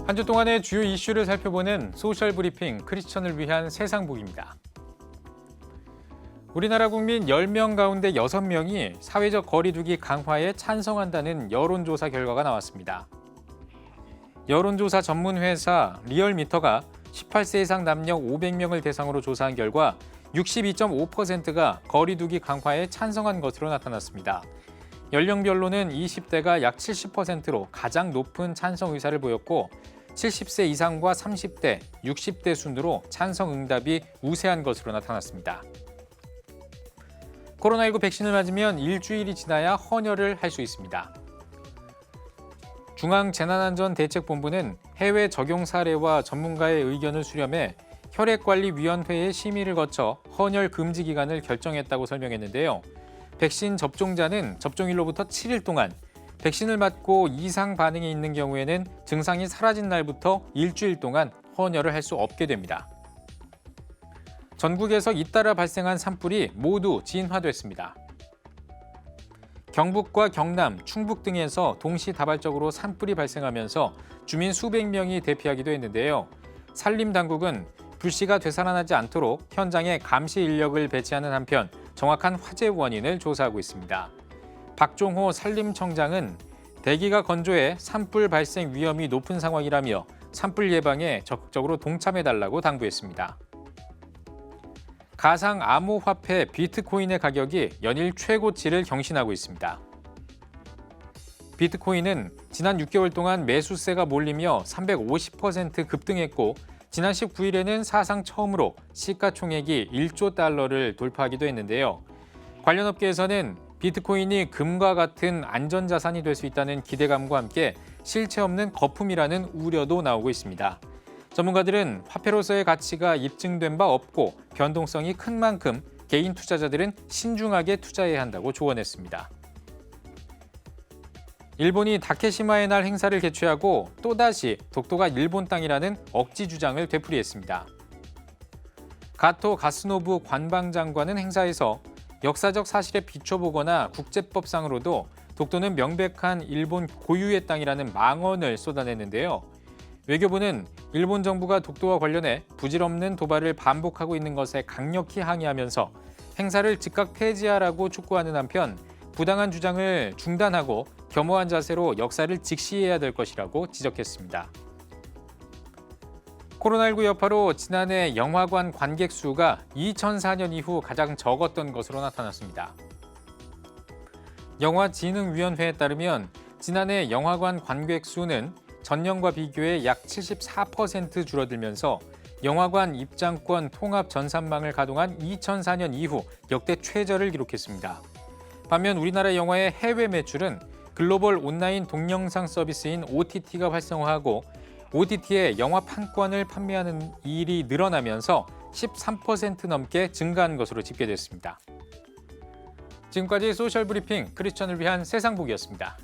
한 주 동안의 주요 이슈를 살펴보는 소셜 브리핑 크리스천을 위한 세상복입니다. 우리나라 국민 10명 가운데 6명이 사회적 거리두기 강화에 찬성한다는 여론조사 결과가 나왔습니다. 여론조사 전문회사 리얼미터가 18세 이상 남녀 500명을 대상으로 조사한 결과 62.5%가 거리두기 강화에 찬성한 것으로 나타났습니다. 연령별로는 20대가 약 70%로 가장 높은 찬성 의사를 보였고 70세 이상과 30대, 60대 순으로 찬성 응답이 우세한 것으로 나타났습니다. 코로나19 백신을 맞으면 일주일이 지나야 헌혈을 할 수 있습니다. 중앙재난안전대책본부는 해외 적용 사례와 전문가의 의견을 수렴해 혈액관리위원회의 심의를 거쳐 헌혈 금지 기간을 결정했다고 설명했는데요. 백신 접종자는 접종일로부터 7일 동안, 백신을 맞고 이상 반응이 있는 경우에는 증상이 사라진 날부터 일주일 동안 헌혈을 할 수 없게 됩니다. 전국에서 잇따라 발생한 산불이 모두 진화됐습니다. 경북과 경남, 충북 등에서 동시다발적으로 산불이 발생하면서 주민 수백 명이 대피하기도 했는데요. 산림당국은 불씨가 되살아나지 않도록 현장에 감시 인력을 배치하는 한편 정확한 화재 원인을 조사하고 있습니다. 박종호 산림청장은 대기가 건조해 산불 발생 위험이 높은 상황이라며 산불 예방에 적극적으로 동참해달라고 당부했습니다. 가상 암호화폐 비트코인의 가격이 연일 최고치를 경신하고 있습니다. 비트코인은 지난 6개월 동안 매수세가 몰리며 350% 급등했고 지난 19일에는 사상 처음으로 시가총액이 1조 달러를 돌파하기도 했는데요. 관련 업계에서는 비트코인이 금과 같은 안전자산이 될 수 있다는 기대감과 함께 실체 없는 거품이라는 우려도 나오고 있습니다. 전문가들은 화폐로서의 가치가 입증된 바 없고 변동성이 큰 만큼 개인 투자자들은 신중하게 투자해야 한다고 조언했습니다. 일본이 다케시마의 날 행사를 개최하고 또다시 독도가 일본 땅이라는 억지 주장을 되풀이했습니다. 가토 가스노부 관방장관은 행사에서 역사적 사실에 비춰보거나 국제법상으로도 독도는 명백한 일본 고유의 땅이라는 망언을 쏟아냈는데요. 외교부는 일본 정부가 독도와 관련해 부질없는 도발을 반복하고 있는 것에 강력히 항의하면서 행사를 즉각 폐지하라고 촉구하는 한편 부당한 주장을 중단하고 겸허한 자세로 역사를 직시해야 될 것이라고 지적했습니다. 코로나19 여파로 지난해 영화관 관객 수가 2004년 이후 가장 적었던 것으로 나타났습니다. 영화진흥위원회에 따르면 지난해 영화관 관객 수는 전년과 비교해 약 74% 줄어들면서 영화관 입장권 통합 전산망을 가동한 2004년 이후 역대 최저를 기록했습니다. 반면 우리나라 영화의 해외 매출은 글로벌 온라인 동영상 서비스인 OTT가 활성화하고 OTT에 영화 판권을 판매하는 일이 늘어나면서 13% 넘게 증가한 것으로 집계됐습니다. 지금까지 소셜 브리핑 크리스천을 위한 세상복이었습니다.